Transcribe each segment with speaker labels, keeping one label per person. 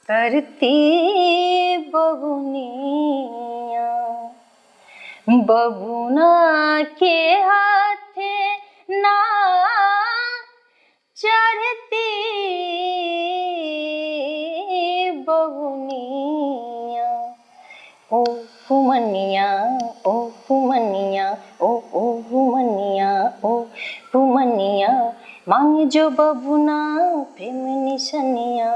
Speaker 1: करती बबुनिया बबुना के हाथे ना चढ़ती बबुनिया ओ फुमनिया ओ फुमनिया ओ फुमनिया ओ फुमनिया मांगे जो बबुना प्रेम निशनिया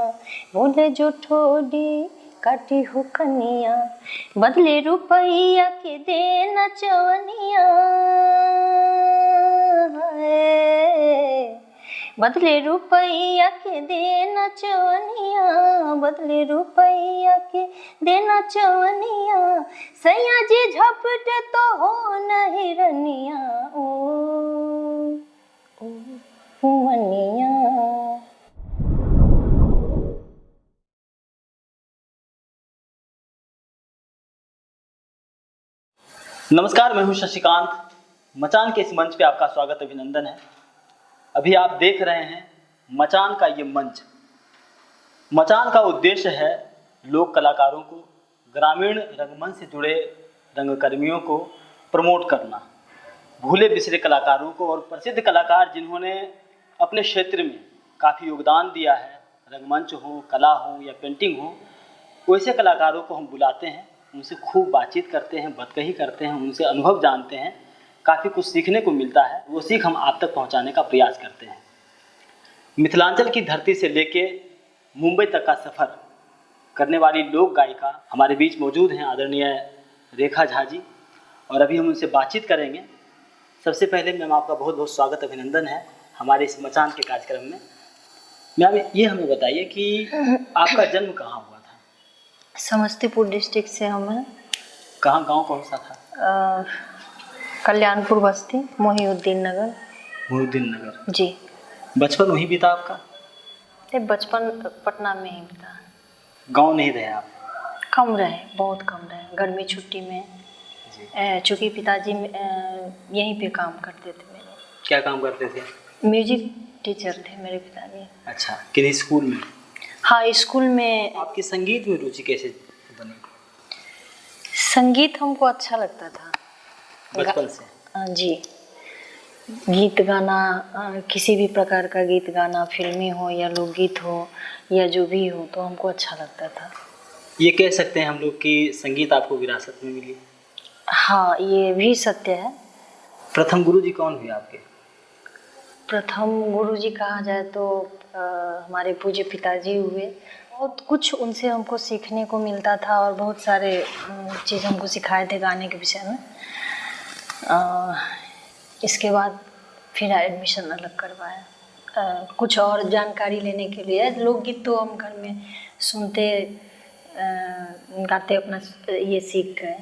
Speaker 1: बोले जो ठोडी काटी हो कनिया बदले रुपया के देना चवनिया बदले रुपया के देना चवनिया बदले रुपया के देना चवनिया सैया जी झपटे तो हो नहीं रनिया ओ फुमनिया।
Speaker 2: नमस्कार, मैं हूं शशिकांत। मचान के इस मंच पे आपका स्वागत अभिनंदन है। अभी आप देख रहे हैं मचान का ये मंच। मचान का उद्देश्य है लोक कलाकारों को, ग्रामीण रंगमंच से जुड़े रंगकर्मियों को प्रमोट करना, भूले बिसरे कलाकारों को और प्रसिद्ध कलाकार जिन्होंने अपने क्षेत्र में काफ़ी योगदान दिया है, रंगमंच हो, कला हो या पेंटिंग हो, वैसे कलाकारों को हम बुलाते हैं, उनसे खूब बातचीत करते हैं, बतकही करते हैं, उनसे अनुभव जानते हैं, काफ़ी कुछ सीखने को मिलता है। वो सीख हम आप तक पहुंचाने का प्रयास करते हैं। मिथिलांचल की धरती से लेके मुंबई तक का सफ़र करने वाली लोक गायिका हमारे बीच मौजूद हैं, आदरणीय रेखा झा जी, और अभी हम उनसे बातचीत करेंगे। सबसे पहले मैम आपका बहुत बहुत स्वागत अभिनंदन है हमारे इस मचान के कार्यक्रम में। मैम ये हमें बताइए कि आपका जन्म कहाँ हुआ था?
Speaker 1: समस्तीपुर डिस्ट्रिक्ट से हम हैं।
Speaker 2: कहाँ, गांव कौन सा था?
Speaker 1: कल्याणपुर बस्ती, मोहिउद्दीन नगर।
Speaker 2: मोहिउद्दीन नगर
Speaker 1: जी।
Speaker 2: बचपन वहीं बीता आपका?
Speaker 1: बचपन पटना में ही बीता।
Speaker 2: गांव नहीं रहे आप?
Speaker 1: कम रहे, बहुत कम रहे। गर्मी छुट्टी में चूँकि पिताजी यहीं पे काम करते थे मेरे।
Speaker 2: क्या काम करते थे?
Speaker 1: म्यूजिक टीचर थे मेरे पिताजी।
Speaker 2: अच्छा, किसी स्कूल में?
Speaker 1: हाँ, स्कूल में।
Speaker 2: आपकी संगीत में रुचि कैसे बनी?
Speaker 1: संगीत हमको अच्छा लगता था
Speaker 2: बचपन से?
Speaker 1: जी। गीत गाना, किसी भी प्रकार का गीत गाना, फिल्मी हो या लोकगीत हो या जो भी हो, तो हमको अच्छा लगता था।
Speaker 2: ये कह सकते हैं हम लोग कि संगीत आपको विरासत में मिली?
Speaker 1: हाँ, ये भी सत्य है।
Speaker 2: प्रथम गुरुजी कौन हुए आपके?
Speaker 1: प्रथम गुरुजी कहा जाए तो हमारे पूज्य पिताजी हुए। बहुत कुछ उनसे हमको सीखने को मिलता था और बहुत सारे चीज़ हमको सिखाए थे गाने के विषय में। इसके बाद फिर एडमिशन अलग करवाया कुछ और जानकारी लेने के लिए। लोकगीत तो हम घर में सुनते गाते अपना ये सीख गए।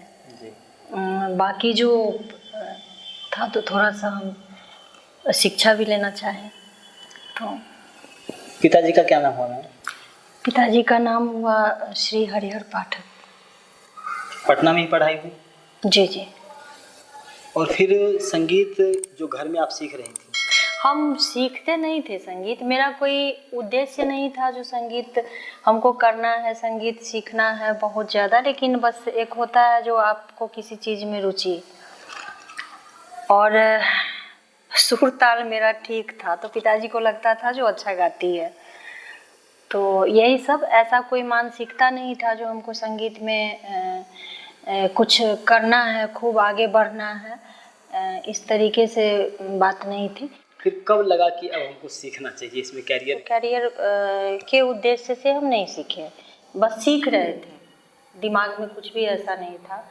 Speaker 1: बाकी जो था तो थोड़ा सा हम शिक्षा भी लेना चाहें तो।
Speaker 2: पिताजी का क्या नाम हुआ?
Speaker 1: पिताजी का नाम हुआ श्री हरिहर पाठक।
Speaker 2: पटना में ही पढ़ाई हुई?
Speaker 1: जी जी।
Speaker 2: और फिर संगीत जो घर में आप सीख रही थी?
Speaker 1: हम सीखते नहीं थे संगीत, मेरा कोई उद्देश्य नहीं था जो संगीत हमको करना है, संगीत सीखना है बहुत ज़्यादा। लेकिन बस एक होता है जो आपको किसी चीज़ में रुचि, और सुर ताल मेरा ठीक था तो पिताजी को लगता था जो अच्छा गाती है, तो यही सब। ऐसा कोई मानसिकता नहीं था जो हमको संगीत में कुछ करना है, खूब आगे बढ़ना है, इस तरीके से बात नहीं थी।
Speaker 2: फिर कब लगा कि अब हमको सीखना चाहिए, इसमें कैरियर
Speaker 1: के उद्देश्य से हम नहीं सीखे, बस सीख रहे थे, दिमाग में कुछ भी ऐसा नहीं था।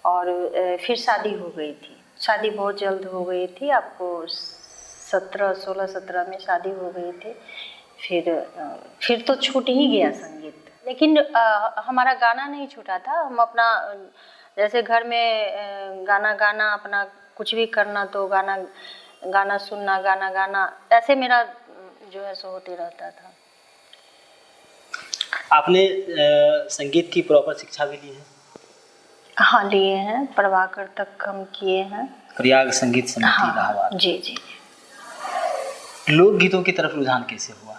Speaker 1: और फिर शादी हो गई थी। शादी बहुत जल्द हो गई थी, आपको 16-17 में शादी हो गई थी। फिर तो छूट ही गया संगीत। लेकिन हमारा गाना नहीं छूटा था। हम अपना जैसे घर में गाना अपना कुछ भी करना तो गाना सुनना, गाना ऐसे मेरा जो है सो होते रहता था।
Speaker 2: आपने संगीत की प्रॉपर शिक्षा भी ली है?
Speaker 1: हाँ, लिए हैं। प्रभाकर तक हम किए हैं।
Speaker 2: प्रयाग संगीत समिति इलाहाबाद।
Speaker 1: हाँ, जी जी।
Speaker 2: लोकगीतों की तरफ रुझान कैसे हुआ?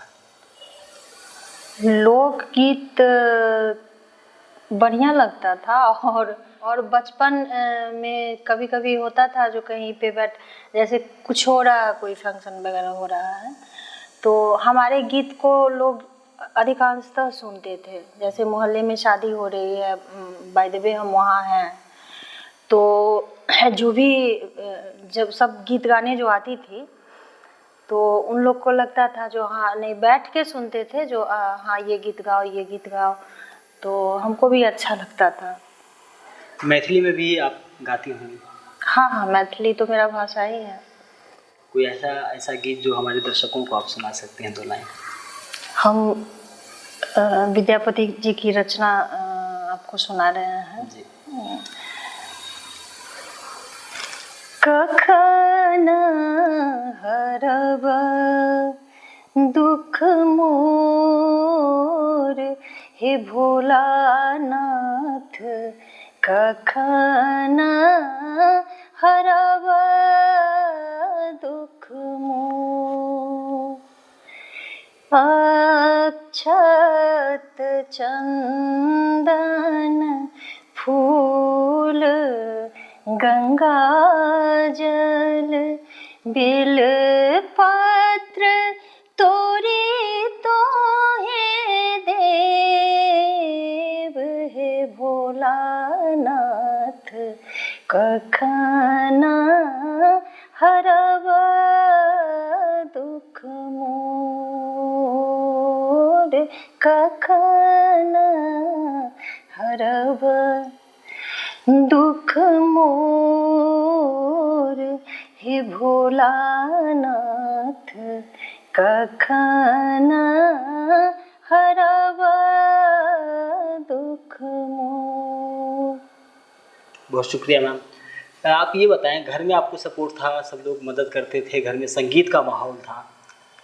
Speaker 1: लोकगीत बढ़िया लगता था। और बचपन में कभी कभी होता था जो कहीं पे जैसे कुछ हो रहा, कोई फंक्शन वगैरह हो रहा है, तो हमारे गीत को लोग अधिकांशतः सुनते थे। जैसे मोहल्ले में शादी हो रही है, बाय द वे हम वहाँ हैं, तो जो भी जब सब गीत गाने जो आती थी तो उन लोग को लगता था जो हाँ नहीं, बैठ के सुनते थे जो हाँ ये गीत गाओ, ये गीत गाओ, तो हमको भी अच्छा लगता था।
Speaker 2: मैथिली में भी आप गाती होंगी?
Speaker 1: हाँ हाँ, मैथिली तो मेरा भाषा ही है।
Speaker 2: कोई ऐसा गीत जो हमारे दर्शकों को आप सुना सकते हैं, 2 लाइन?
Speaker 1: हम विद्यापति जी की रचना आपको सुना रहे हैं जी। कखन हरब दुख मोर हे भोलानाथ, कखन हरब दुख मोर, अक्षत चंदन फूल गंगा जल बेल पत्र तोरे तोहे देव हे भोलानाथ, कखन हरब दुख मोर, कखन हरब दुख मोर हे भोलानाथ, कखन हरब दुख मोर।
Speaker 2: बहुत शुक्रिया मैम। आप ये बताएं, घर में आपको सपोर्ट था, सब लोग मदद करते थे, घर में संगीत का माहौल था,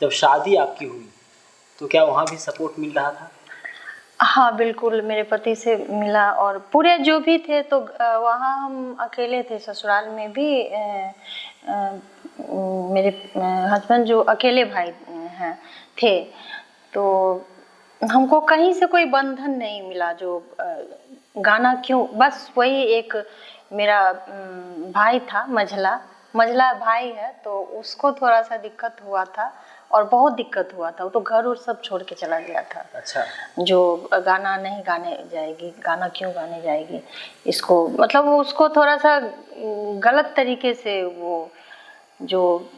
Speaker 2: जब शादी आपकी हुई तो क्या वहाँ भी सपोर्ट मिल रहा था?
Speaker 1: हाँ बिल्कुल, मेरे पति से मिला, और पूरे जो भी थे तो वहाँ हम अकेले थे। ससुराल में भी मेरे हस्बैंड जो अकेले भाई हैं थे, तो हमको कहीं से कोई बंधन नहीं मिला जो गाना क्यों, बस वही एक मेरा भाई था, मझला भाई है, तो उसको थोड़ा सा दिक्कत हुआ था, और बहुत दिक्कत हुआ था। वो तो घर और सब छोड़ के चला गया था।
Speaker 2: अच्छा। जो
Speaker 1: गाना नहीं गाने जाएगी, गाना क्यों गाने जाएगी, इसको मतलब वो उसको थोड़ा सा गलत तरीके से, वो जो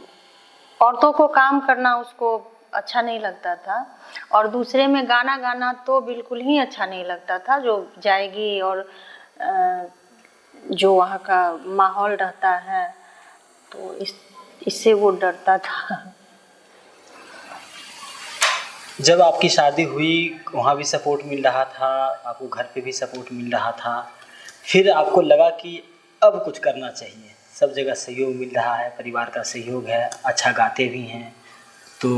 Speaker 1: औरतों को काम करना उसको अच्छा नहीं लगता था, और दूसरे में गाना गाना तो बिल्कुल ही अच्छा नहीं लगता था, जो जाएगी और जो वहाँ का माहौल रहता है, तो इससे वो डरता था।
Speaker 2: जब आपकी शादी हुई वहाँ भी सपोर्ट मिल रहा था, आपको घर पे भी सपोर्ट मिल रहा था, फिर आपको लगा कि अब कुछ करना चाहिए, सब जगह सहयोग मिल रहा है, परिवार का सहयोग है, अच्छा गाते भी हैं, तो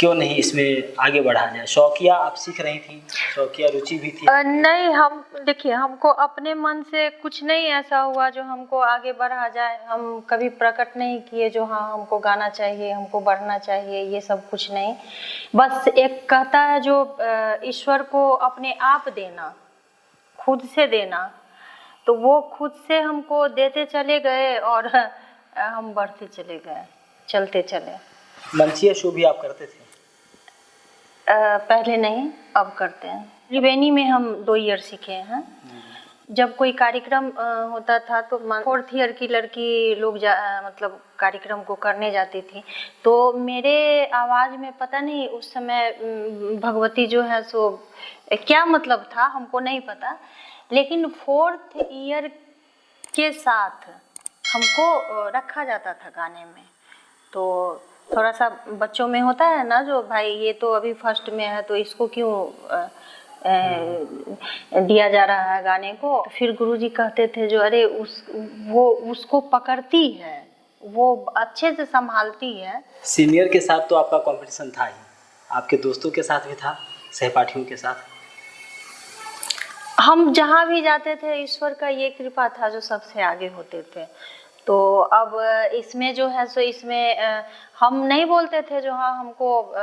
Speaker 2: क्यों नहीं इसमें आगे बढ़ा जाए? शौकिया आप सीख रही थी, शौकिया रुचि भी थी?
Speaker 1: नहीं, हम देखिए, हमको अपने मन से कुछ नहीं ऐसा हुआ जो हमको आगे बढ़ा जाए। हम कभी प्रकट नहीं किए जो हाँ हमको गाना चाहिए, हमको बढ़ना चाहिए, ये सब कुछ नहीं। बस एक कहता है जो ईश्वर को अपने आप देना, खुद से देना, तो वो खुद से हमको देते चले गए और हम बढ़ते चले गए, चलते चले।
Speaker 2: मंचिया शो भी आप करते थे?
Speaker 1: पहले नहीं, अब करते हैं। त्रिवेणी में हम 2 ईयर सीखे हैं। जब कोई कार्यक्रम होता था तो 4th ईयर की लड़की लोग मतलब कार्यक्रम को करने जाती थी, तो मेरे आवाज़ में पता नहीं उस समय भगवती जो है सो क्या मतलब था हमको नहीं पता, लेकिन 4th ईयर के साथ हमको रखा जाता था गाने में। तो थोड़ा सा बच्चों में होता है ना जो भाई ये तो अभी फर्स्ट में है तो इसको क्यों दिया जा रहा है गाने को। फिर गुरुजी कहते थे जो अरे वो उसको पकड़ती है, वो अच्छे से संभालती है।
Speaker 2: सीनियर के साथ तो आपका कंपटीशन था ही, आपके दोस्तों के साथ भी था, सहपाठियों के साथ?
Speaker 1: हम जहाँ भी जाते थे ईश्वर का ये कृपा था जो सबसे आगे होते थे। तो अब इसमें जो है सो इसमें हम नहीं बोलते थे जो हाँ हमको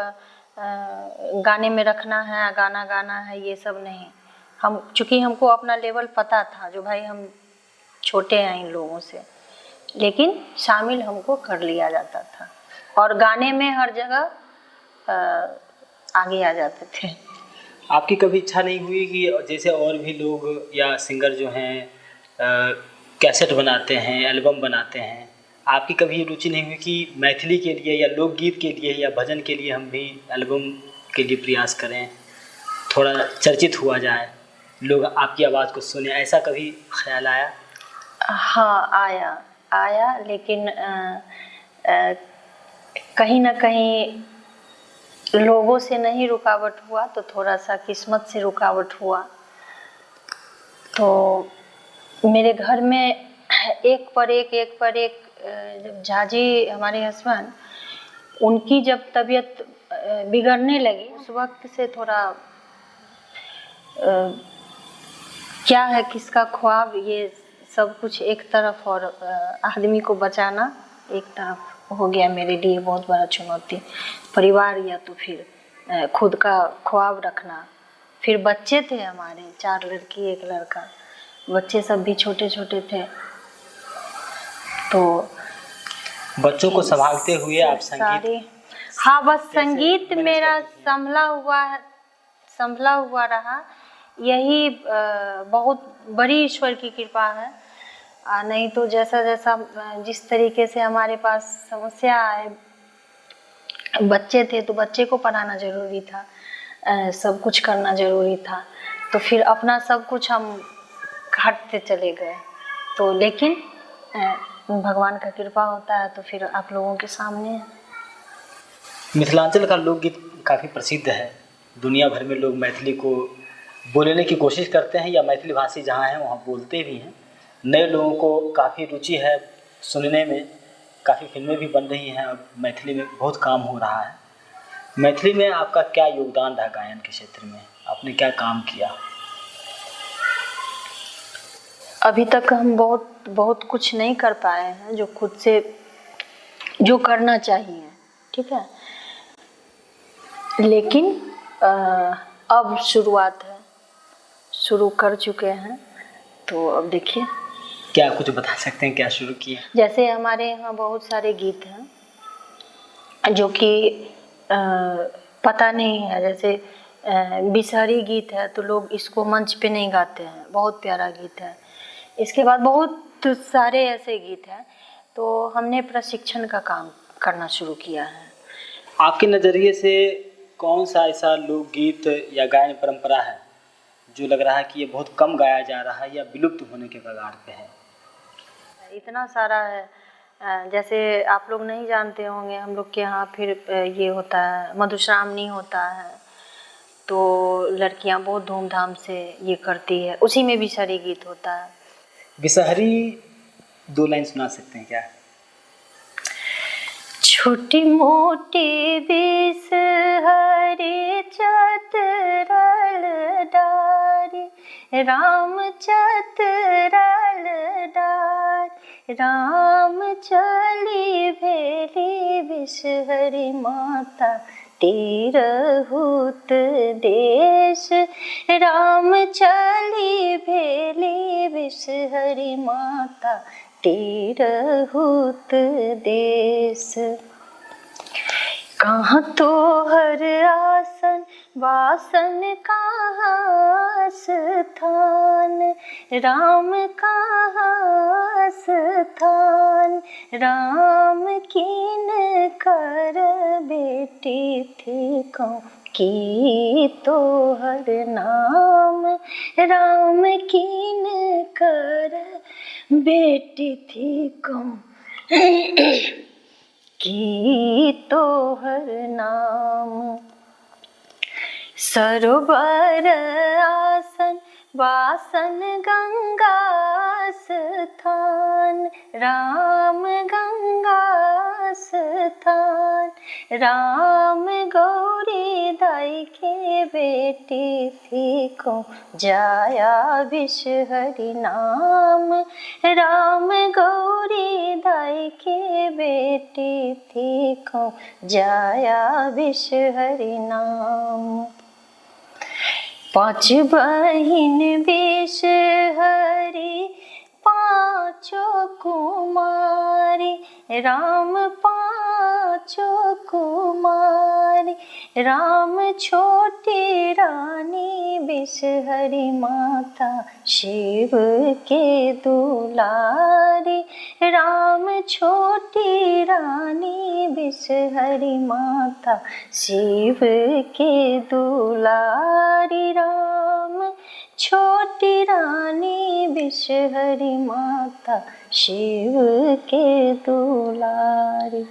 Speaker 1: गाने में रखना है, गाना गाना है, ये सब नहीं। हम चूँकि हमको अपना लेवल पता था, जो भाई हम छोटे हैं इन लोगों से, लेकिन शामिल हमको कर लिया जाता था और गाने में हर जगह आगे आ जाते थे।
Speaker 2: आपकी कभी इच्छा नहीं हुई कि जैसे और भी लोग या सिंगर जो हैं कैसेट बनाते हैं, एल्बम बनाते हैं, आपकी कभी रुचि नहीं हुई कि मैथिली के लिए या लोकगीत के लिए या भजन के लिए हम भी एल्बम के लिए प्रयास करें, थोड़ा चर्चित हुआ जाए, लोग आपकी आवाज़ को सुने, ऐसा कभी ख्याल आया?
Speaker 1: हाँ, आया, लेकिन कहीं ना कहीं लोगों से नहीं रुकावट हुआ, तो थोड़ा सा किस्मत से रुकावट हुआ। तो मेरे घर में एक पर एक जब झाजी हमारे हस्बैंड, उनकी जब तबीयत बिगड़ने लगी, उस वक्त से थोड़ा क्या है किसका ख्वाब, ये सब कुछ एक तरफ और आदमी को बचाना एक तरफ हो गया मेरे लिए बहुत बड़ा चुनौती। परिवार या तो फिर खुद का ख्वाब रखना। फिर बच्चे थे हमारे, 4 लड़की 1 लड़का, बच्चे सब भी छोटे छोटे थे, तो
Speaker 2: बच्चों को संभालते हुए आप संगीत,
Speaker 1: हाँ, बस संगीत मेरा संभला हुआ रहा। यही बहुत बड़ी ईश्वर की कृपा है। नहीं तो जैसा जिस तरीके से हमारे पास समस्या आए, बच्चे थे तो बच्चे को पढ़ाना जरूरी था, सब कुछ करना जरूरी था, तो फिर अपना सब कुछ हम हटते चले गए। तो लेकिन भगवान का कृपा होता है, तो फिर आप लोगों के सामने है।
Speaker 2: मिथिलांचल का लोकगीत काफ़ी प्रसिद्ध है, दुनिया भर में लोग मैथिली को बोलने की कोशिश करते हैं या मैथिली भाषी जहाँ हैं वहाँ बोलते भी हैं। नए लोगों को काफ़ी रुचि है सुनने में, काफ़ी फिल्में भी बन रही हैं, अब मैथिली में बहुत काम हो रहा है। मैथिली में आपका क्या योगदान रहा गायन के क्षेत्र में, आपने क्या काम किया?
Speaker 1: अभी तक हम बहुत कुछ नहीं कर पाए हैं जो खुद से जो करना चाहिए, ठीक है, लेकिन अब शुरुआत है, शुरू कर चुके हैं, तो अब देखिए।
Speaker 2: क्या कुछ बता सकते हैं क्या शुरू किया?
Speaker 1: जैसे हमारे यहाँ बहुत सारे गीत हैं जो कि पता नहीं है, जैसे बिसहरी गीत है तो लोग इसको मंच पे नहीं गाते हैं, बहुत प्यारा गीत है। इसके बाद बहुत सारे ऐसे गीत हैं, तो हमने प्रशिक्षण का काम करना शुरू किया है।
Speaker 2: आपके नज़रिए से कौन सा ऐसा लोकगीत या गायन परंपरा है जो लग रहा है कि ये बहुत कम गाया जा रहा है या विलुप्त होने के कगार पे है?
Speaker 1: इतना सारा है, जैसे आप लोग नहीं जानते होंगे, हम लोग के यहाँ फिर ये होता है, मधुश्रावणी होता है, तो लड़कियाँ बहुत धूमधाम से ये करती है, उसी में बिसहरी गीत होता है।
Speaker 2: बिसहरी 2 लाइन सुना सकते हैं क्या?
Speaker 1: छोटी मोटी बिसहरी चतरल डारी, राम चतरल डारी, राम चली भेली बिसहरी माता तिरहुत देश, राम चली भेली बिसहरी माता तिरहुत देश। कहाँ तो हर आसन वासन कहाँ स्थान, राम कहाँ स्थान, राम कीन कर बेटी थी कहूँ की तो हर नाम, राम कीन कर बेटी थी कहूँ की तो हर नाम। सरोवर आसन वासन गंगा स्थान, राम गंगा स्थान, राम गौरी दाई के बेटी थी को जाया विष हरि नाम। राम गौरी दाई के बेटी थी को जाया विष हरि नाम। 5 बहिन विष हरि पाँचों कुमारी। राम पाँचों कुमारी। राम छोटी रानी विष हरि माता शिव के दुलारी। राम छोटी रानी विष हरि माता शिव के दुलारी। राम छोटी रानी विष हरि माता शिव के दुलारी।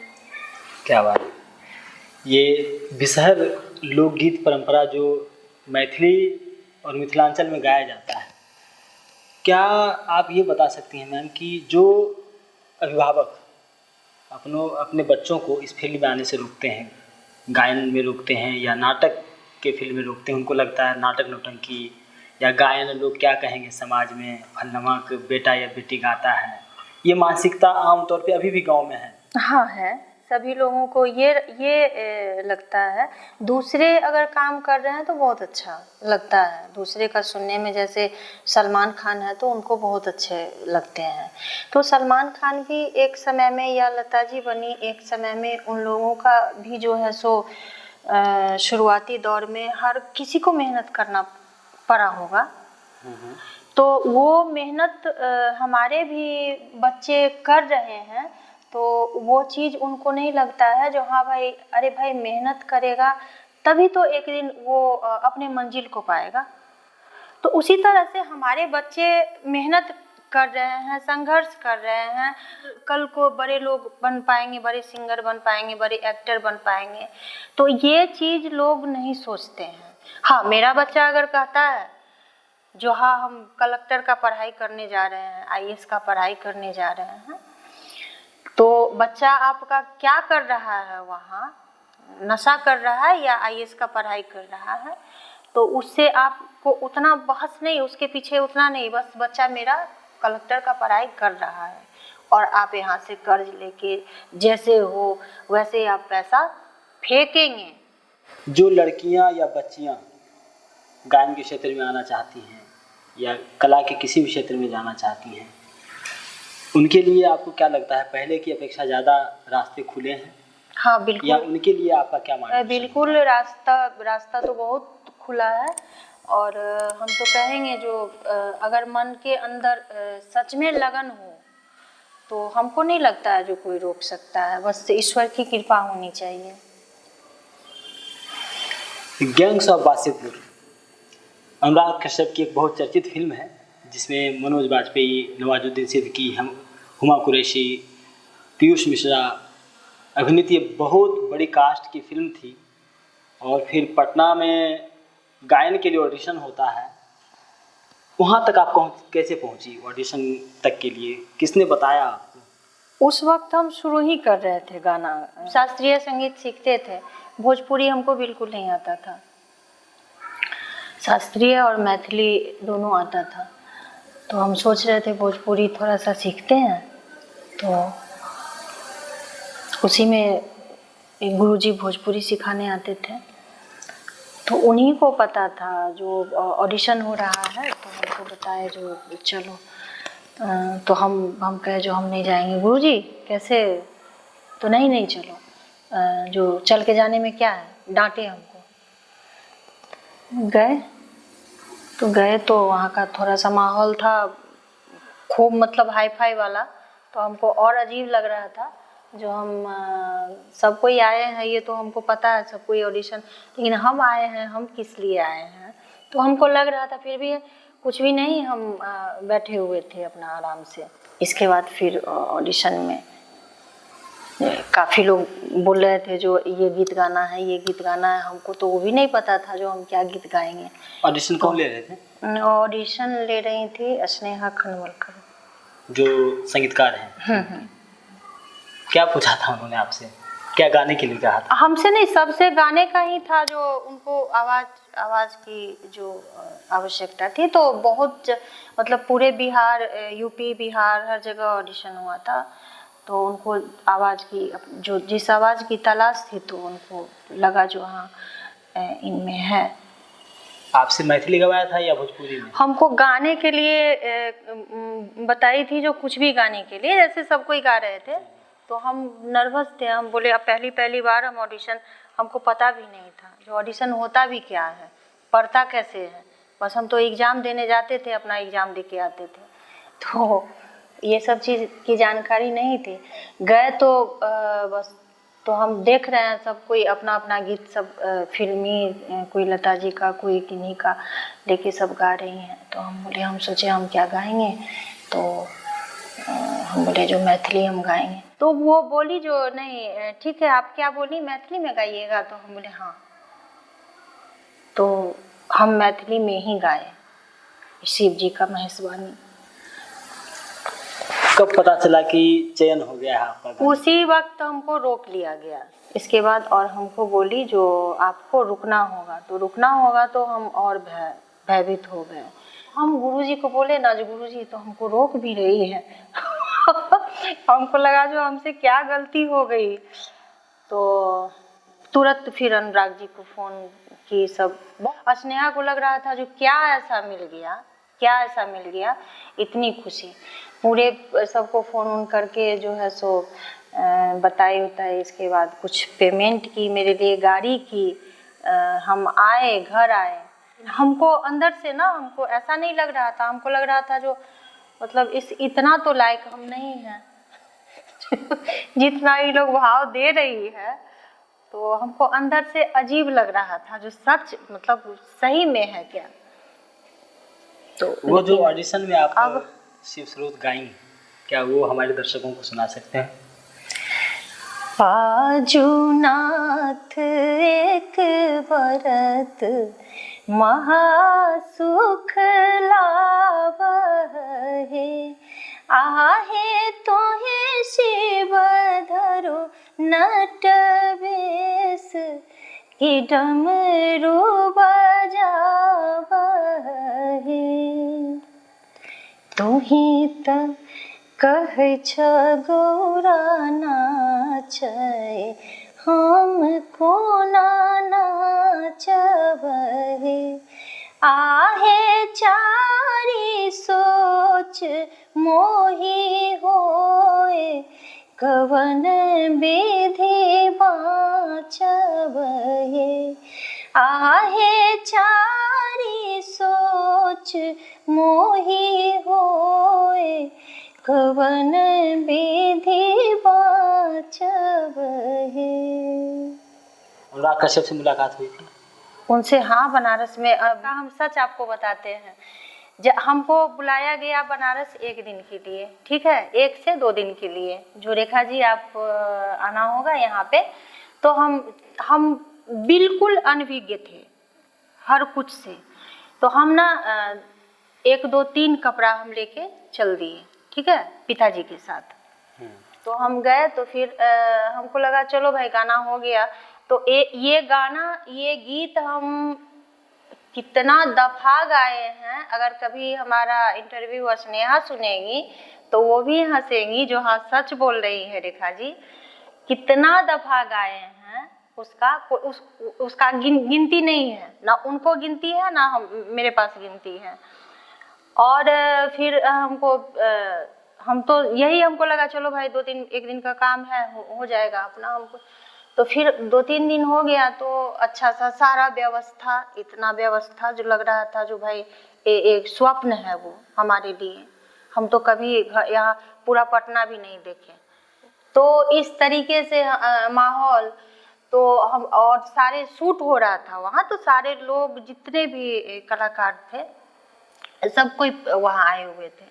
Speaker 2: क्या बात। ये विषहर लोकगीत परंपरा जो मैथिली और मिथिलांचल में गाया जाता है, क्या आप ये बता सकती हैं मैम कि जो अभिभावक अपने बच्चों को इस फील्ड में आने से रोकते हैं, गायन में रोकते हैं या नाटक के फील्ड में रोकते हैं, उनको लगता है नाटक नौटंकी या गायन लोग क्या कहेंगे समाज में, फलनमा का बेटा या बेटी गाता है, ये मानसिकता आमतौर पे अभी भी गांव में है?
Speaker 1: हाँ है, सभी लोगों को ये लगता है। दूसरे अगर काम कर रहे हैं तो बहुत अच्छा लगता है दूसरे का सुनने में। जैसे सलमान खान है तो उनको बहुत अच्छे लगते हैं। तो सलमान खान भी एक समय में या लता जी बनी एक समय में, उन लोगों का भी जो है सो शुरुआती दौर में हर किसी को मेहनत करना पड़ा होगा। तो वो मेहनत हमारे भी बच्चे कर रहे हैं, तो वो चीज़ उनको नहीं लगता है जो हाँ भाई, अरे भाई मेहनत करेगा तभी तो एक दिन वो अपने मंजिल को पाएगा। तो उसी तरह से हमारे बच्चे मेहनत कर रहे हैं, संघर्ष कर रहे हैं, कल को बड़े लोग बन पाएंगे, बड़े सिंगर बन पाएंगे, बड़े एक्टर बन पाएंगे। तो ये चीज़ लोग नहीं सोचते हैं। हाँ, मेरा बच्चा अगर कहता है जो हाँ हम कलेक्टर का पढ़ाई करने जा रहे हैं, IAS का पढ़ाई करने जा रहे हैं, तो बच्चा आपका क्या कर रहा है वहाँ, नशा कर रहा है या IAS का पढ़ाई कर रहा है, तो उससे आपको उतना बहस नहीं, उसके पीछे उतना नहीं, बस बच्चा मेरा कलेक्टर का पढ़ाई कर रहा है और आप यहाँ से कर्ज लेके जैसे हो वैसे आप पैसा फेंकेंगे।
Speaker 2: जो लड़कियाँ या बच्चियाँ गायन के क्षेत्र में आना चाहती हैं या कला के किसी भी क्षेत्र में जाना चाहती हैं, उनके लिए आपको क्या लगता है, पहले की अपेक्षा ज़्यादा रास्ते खुले हैं?
Speaker 1: हाँ बिल्कुल।
Speaker 2: या उनके लिए आपका क्या मानना है?
Speaker 1: बिल्कुल, रास्ता तो बहुत खुला है। और हम तो कहेंगे जो अगर मन के अंदर सच में लगन हो तो हमको नहीं लगता है जो कोई रोक सकता है, बस ईश्वर की कृपा होनी चाहिए।
Speaker 2: गैंग्स ऑफ वासेपुर अनुराग कश्यप की एक बहुत चर्चित फिल्म है जिसमें मनोज बाजपेयी, नवाजुद्दीन सिद्दीकी, हुमा कुरैशी, पीयूष मिश्रा अभिनीत, ये बहुत बड़ी कास्ट की फिल्म थी। और फिर पटना में गायन के लिए ऑडिशन होता है, वहाँ तक आप कैसे पहुँची? ऑडिशन तक के लिए किसने बताया आपको?
Speaker 1: उस वक्त हम शुरू ही कर रहे थे गाना, शास्त्रीय संगीत सीखते थे, भोजपुरी हमको बिल्कुल नहीं आता था, शास्त्रीय और मैथिली दोनों आता था। तो हम सोच रहे थे भोजपुरी थोड़ा सा सीखते हैं। तो उसी में एक गुरुजी भोजपुरी सिखाने आते थे, तो उन्हीं को पता था जो ऑडिशन हो रहा है, तो हमको बताया जो चलो। तो हम कहे जो हम नहीं जाएंगे। गुरुजी कैसे? तो नहीं चलो, जो चल के जाने में क्या है, डांटे हमको। गए तो वहाँ का थोड़ा सा माहौल था खूब मतलब हाई फाई वाला, तो हमको और अजीब लग रहा था। जो हम सब कोई आए हैं, ये तो हमको पता है सब कोई ऑडिशन, लेकिन हम आए हैं, हम किस लिए आए हैं, तो हमको लग रहा था। फिर भी कुछ भी नहीं, हम बैठे हुए थे अपना आराम से। इसके बाद फिर ऑडिशन में काफ़ी लोग बोल रहे थे जो ये गीत गाना है, ये गीत गाना है। हमको तो वो भी नहीं पता था जो हम क्या गीत गाएंगे।
Speaker 2: ऑडिशन कौन ले रहे थे?
Speaker 1: ऑडिशन ले रही थी स्नेहा खनवलकर,
Speaker 2: जो संगीतकार हैं। क्या पूछा था उन्होंने आपसे? क्या गाने के लिए कहा था?
Speaker 1: हमसे नहीं, सबसे गाने का ही था, जो उनको आवाज़ की जो आवश्यकता थी। तो बहुत मतलब पूरे बिहार, यूपी बिहार हर जगह ऑडिशन हुआ था। तो उनको आवाज़ की जो जिस आवाज़ की तलाश थी, तो उनको लगा जो हाँ इनमें है।
Speaker 2: आपसे मैथिली गवाया था या भोजपुरी में?
Speaker 1: हमको गाने के लिए बताई थी, जो कुछ भी गाने के लिए, जैसे सब कोई गा रहे थे, तो हम नर्वस थे। हम बोले अब पहली बार हम ऑडिशन, हमको पता भी नहीं था जो ऑडिशन होता भी क्या है, पढ़ता कैसे है। बस हम तो एग्ज़ाम देने जाते थे, अपना एग्ज़ाम दे के आते थे, तो ये सब चीज़ की जानकारी नहीं थी। गए तो बस तो हम देख रहे हैं सब कोई अपना अपना गीत, सब फिल्मी, कोई लता जी का, कोई किन्हीं का लेके सब गा रही हैं। तो हम बोले, हम सोचे हम क्या गाएंगे, तो हम बोले जो मैथिली हम गाएंगे। तो वो बोली जो नहीं ठीक है, आप क्या बोली, मैथिली में गाइएगा? तो हम बोले हाँ। तो हम मैथिली में ही गाए, शिव जी का महेशवानी।
Speaker 2: कब पता चला कि चयन हो गया है आपका?
Speaker 1: उसी वक्त हमको रोक लिया गया। इसके बाद और हमको बोली जो आपको रुकना होगा, तो रुकना होगा। तो हम और भयभीत हो गए। हम गुरुजी को बोले ना, जो गुरुजी तो हमको रोक भी रही है। हमको लगा जो हमसे क्या गलती हो गई। तो तुरंत फिर अनुराग जी को फ़ोन की, सब स्नेहा को लग रहा था जो क्या ऐसा मिल गया इतनी खुशी। पूरे सबको फ़ोन करके जो है सो बताई। इसके बाद कुछ पेमेंट की, मेरे लिए गाड़ी की। हम आए, घर आए। हमको अंदर से ना, हमको ऐसा नहीं लग रहा था, हमको लग रहा था जो मतलब इतना तो लायक हम नहीं हैं। जितना ये लोग भाव दे रही है, तो हमको अंदर से अजीब लग रहा था जो सच मतलब सही में है क्या। तो
Speaker 2: वो जो ऑडिशन में आप अब शिव स्रोत गाई, क्या वो हमारे दर्शकों को सुना सकते हैं?
Speaker 1: बाजूनाथ एक व्रत महासुख लावहे, आहे तोहे शिव धरो नटवेश, कि डमरू बजावहे। तुही त कह छ गौरा नाचय, हम कोना नाचबहे। आहे चारी सोच मोही होए, कवन विधि बाचबहे। आहे चारी सोच मोही होए, कवन विधि बाचबहे।
Speaker 2: अनुराग कश्यप से मुलाकात हुई थी
Speaker 1: उनसे? हाँ, बनारस में। अब हम सच आपको बताते हैं, हमको बुलाया गया बनारस एक दिन के लिए, ठीक है, 1 से 2 दिन के लिए। जो रेखा जी आप आना होगा यहाँ पे। तो हम बिल्कुल अनभिज्ञ थे हर कुछ से। तो हम ना 1 2 3 कपड़ा हम लेके चल दिए, ठीक है, पिताजी के साथ। तो हम गए, तो फिर हमको लगा चलो भाई गाना हो गया। तो ये गाना, ये गीत हम कितना दफ़ा गाए हैं। अगर कभी हमारा इंटरव्यू स्नेहा सुनेगी तो वो भी हंसेंगी, जो हाँ सच बोल रही है रेखा जी। कितना दफ़ा गाए हैं, उसका गिनती नहीं है, ना उनको गिनती है, ना मेरे पास गिनती है। और फिर हम तो यही हमको लगा चलो भाई 1 दिन का काम है, हो जाएगा अपना हमको। तो फिर 2-3 दिन हो गया, तो अच्छा सा सारा व्यवस्था, इतना व्यवस्था जो लग रहा था जो भाई एक स्वप्न है वो हमारे लिए। हम तो कभी यहाँ पूरा पटना भी नहीं देखे। तो इस तरीके से माहौल, तो हम और सारे शूट हो रहा था वहाँ। तो सारे लोग जितने भी कलाकार थे सब कोई वहाँ आए हुए थे,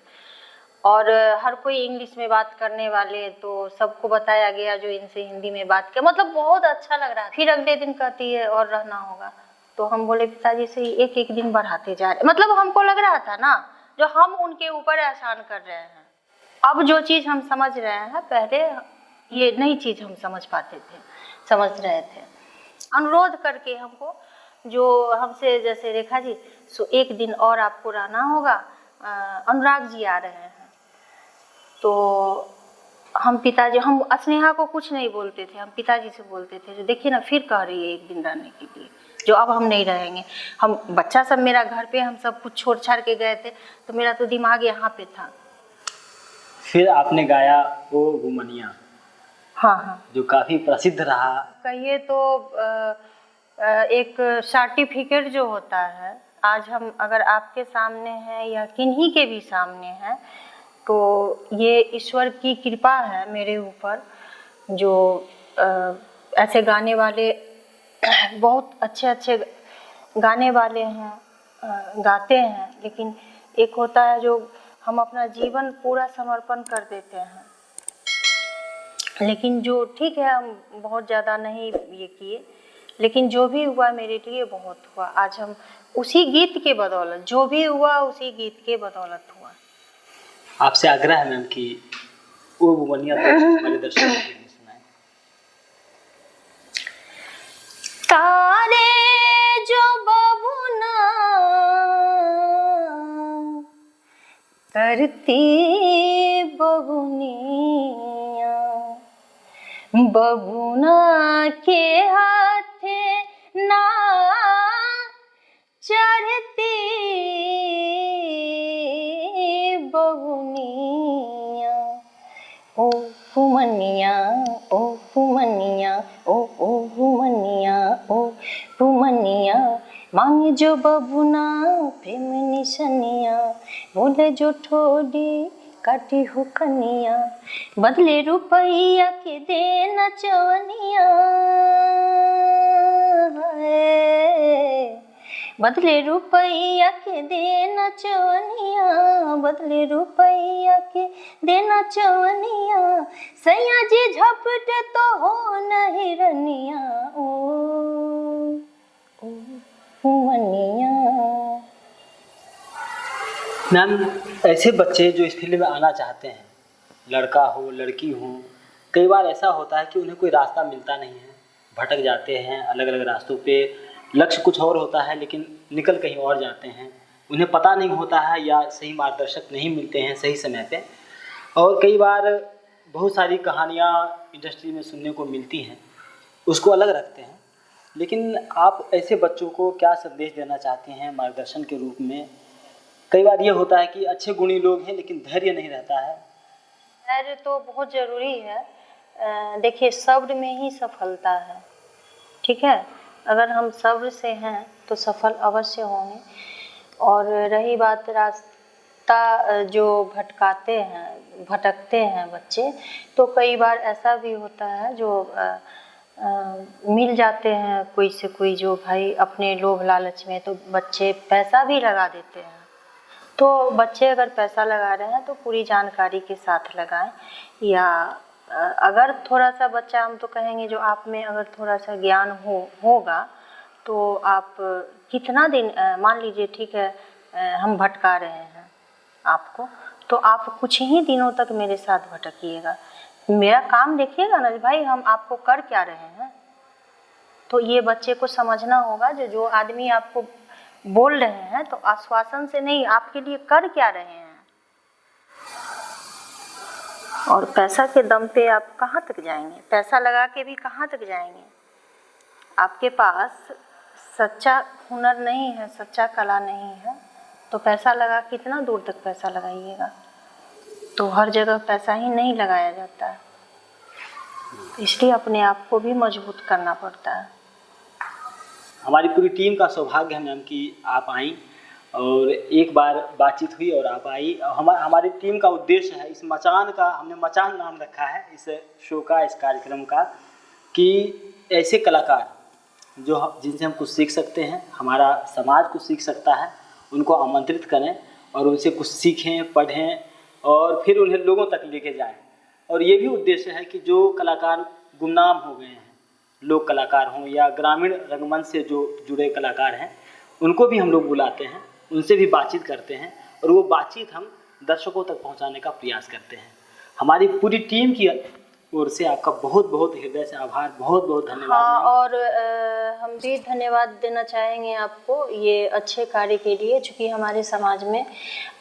Speaker 1: और हर कोई इंग्लिश में बात करने वाले। तो सबको बताया गया जो इनसे हिंदी में बात किया, मतलब बहुत अच्छा लग रहा है। फिर अगले दिन कहती है और रहना होगा। तो हम बोले पिताजी से 1-1 दिन बढ़ाते जा रहे, मतलब हमको लग रहा था ना जो हम उनके ऊपर एहसान कर रहे हैं। अब जो चीज़ हम समझ रहे हैं, पहले ये नई चीज़ हम समझ पाते थे, समझ रहे थे। अनुरोध करके हमको, जो हमसे जैसे रेखा जी सो एक दिन और आपको रहना होगा, अनुराग जी आ रहे हैं। तो हम पिताजी, हम स्नेहा को कुछ नहीं बोलते थे, हम पिताजी से बोलते थे जो देखिए ना फिर कह रही है एक दिन रहने के लिए, जो अब हम नहीं रहेंगे। हम बच्चा सब मेरा घर पे, हम सब कुछ छोड़ छाड़ के गए थे, तो मेरा तो दिमाग यहाँ पे था।
Speaker 2: फिर आपने गाया ओ घुमनिया,
Speaker 1: हाँ हाँ,
Speaker 2: जो काफी प्रसिद्ध रहा।
Speaker 1: कहिए तो एक सर्टिफिकेट जो होता है, आज हम अगर आपके सामने हैं या किन्हीं के भी सामने हैं, तो ये ईश्वर की कृपा है मेरे ऊपर, जो ऐसे गाने वाले बहुत अच्छे अच्छे गाने वाले हैं, गाते हैं, लेकिन एक होता है जो हम अपना जीवन पूरा समर्पण कर देते हैं। लेकिन जो ठीक है, हम बहुत ज़्यादा नहीं ये किए, लेकिन जो भी हुआ मेरे लिए बहुत हुआ। आज हम उसी गीत के बदौलत, जो भी हुआ उसी गीत के बदौलत हुआ।
Speaker 2: आपसे आग्रह है मैम कि ओ घुमनिया हमारे दर्शकों के लिए सुनाएं।
Speaker 1: तारे जो बबुना करती बबुनिया, बबुना के हाथे ना चढ़ती बबुनिया, ओ घुमनिया, ओ घुमनिया, ओ घुमनिया, ओ घुमनिया, मांगे जो बबुना प्रेम निशनिया, बोले जो ठोडी काटी हो कनिया, बदले रुपैया के देना चवनिया, बदले रुपैया के देना चवनिया, बदले रुपैया के देना चवनिया, सैया जी झपट तो हो नहीं रनिया, ओ घुमनिया।
Speaker 2: मैम, ऐसे बच्चे जो इस फील्ड में आना चाहते हैं, लड़का हो लड़की हो, कई बार ऐसा होता है कि उन्हें कोई रास्ता मिलता नहीं है, भटक जाते हैं अलग अलग रास्तों पे, लक्ष्य कुछ और होता है लेकिन निकल कहीं और जाते हैं, उन्हें पता नहीं होता है या सही मार्गदर्शक नहीं मिलते हैं सही समय पे। और कई बार बहुत सारी कहानियाँ इंडस्ट्री में सुनने को मिलती हैं, उसको अलग रखते हैं, लेकिन आप ऐसे बच्चों को क्या संदेश देना चाहते हैं मार्गदर्शन के रूप में? कई बार ये होता है कि अच्छे गुणी लोग हैं लेकिन धैर्य नहीं रहता है।
Speaker 1: धैर्य तो बहुत ज़रूरी है। देखिए, सब्र में ही सफलता है, ठीक है। अगर हम सब्र से हैं तो सफल अवश्य होंगे। और रही बात रास्ता जो भटकते हैं बच्चे, तो कई बार ऐसा भी होता है जो मिल जाते हैं कोई से कोई, जो भाई अपने लोभ लालच में तो बच्चे पैसा भी लगा देते हैं। तो बच्चे अगर पैसा लगा रहे हैं तो पूरी जानकारी के साथ लगाएं, या अगर थोड़ा सा बच्चा, हम तो कहेंगे जो आप में अगर थोड़ा सा ज्ञान होगा तो आप कितना दिन, मान लीजिए ठीक है, हम भटका रहे हैं आपको, तो आप कुछ ही दिनों तक मेरे साथ भटकिएगा, मेरा काम देखिएगा ना भाई हम आपको कर क्या रहे हैं। तो ये बच्चे को समझना होगा, जो आदमी आपको बोल रहे हैं तो आश्वासन से नहीं, आपके लिए कर क्या रहे हैं। और पैसा के दम पे आप कहाँ तक जाएंगे, पैसा लगा के भी कहाँ तक जाएंगे। आपके पास सच्चा हुनर नहीं है, सच्चा कला नहीं है, तो पैसा लगा कितना दूर तक पैसा लगाइएगा। तो हर जगह पैसा ही नहीं लगाया जाता है, इसलिए अपने आप को भी मजबूत करना पड़ता है।
Speaker 2: हमारी पूरी टीम का सौभाग्य है मैम कि आप आई, और एक बार बातचीत हुई और आप आई। हमारी टीम का उद्देश्य है, इस मचान का, हमने मचान नाम रखा है इस शो का, इस कार्यक्रम का, कि ऐसे कलाकार जो जिनसे हम कुछ सीख सकते हैं, हमारा समाज कुछ सीख सकता है, उनको आमंत्रित करें और उनसे कुछ सीखें, पढ़ें और फिर उन्हें लोगों तक लेके जाएं। और ये भी उद्देश्य है कि जो कलाकार गुमनाम हो गए हैं, लोक कलाकार हों या ग्रामीण रंगमंच से जो जुड़े कलाकार हैं, उनको भी हम लोग बुलाते हैं, उनसे भी बातचीत करते हैं और वो बातचीत हम दर्शकों तक पहुंचाने का प्रयास करते हैं। हमारी पूरी टीम की ओर से आपका बहुत बहुत हृदय से आभार, बहुत बहुत धन्यवाद।
Speaker 1: हाँ, और हम भी धन्यवाद देना चाहेंगे आपको ये अच्छे कार्य के लिए, चूँकि हमारे समाज में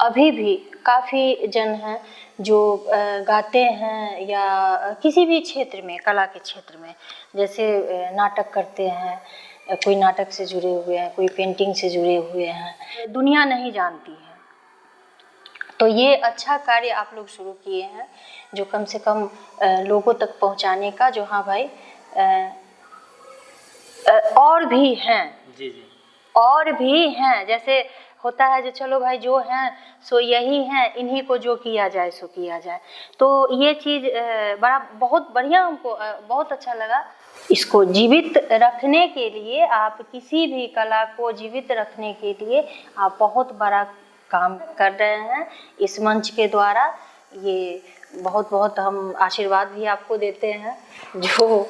Speaker 1: अभी भी काफ़ी जन हैं जो गाते हैं या किसी भी क्षेत्र में, कला के क्षेत्र में, जैसे नाटक करते हैं, कोई नाटक से जुड़े हुए हैं, कोई पेंटिंग से जुड़े हुए हैं, दुनिया नहीं जानती है। तो ये अच्छा कार्य आप लोग शुरू किए हैं, जो कम से कम लोगों तक पहुंचाने का, जो हाँ भाई और भी हैं।
Speaker 2: जी जी।
Speaker 1: और भी हैं, जैसे होता है जो चलो भाई जो हैं सो यही हैं, इन्हीं को जो किया जाए सो किया जाए। तो ये चीज़ बहुत बढ़िया, हमको बहुत अच्छा लगा। इसको जीवित रखने के लिए, आप किसी भी कला को जीवित रखने के लिए आप बहुत बड़ा काम कर रहे हैं इस मंच के द्वारा। ये बहुत बहुत हम आशीर्वाद भी आपको देते हैं, जो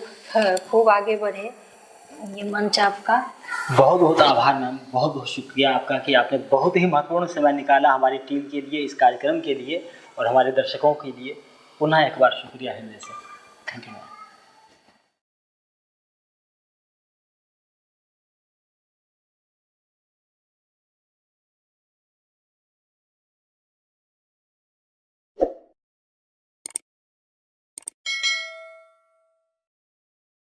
Speaker 1: खूब आगे बढ़े ये मंच आपका।
Speaker 2: बहुत बहुत आभार मैम, बहुत बहुत शुक्रिया आपका कि आपने बहुत ही महत्वपूर्ण समय निकाला हमारी टीम के लिए, इस कार्यक्रम के लिए और हमारे दर्शकों के लिए। पुनः एक बार शुक्रिया हृदय से। Thank you ma'am.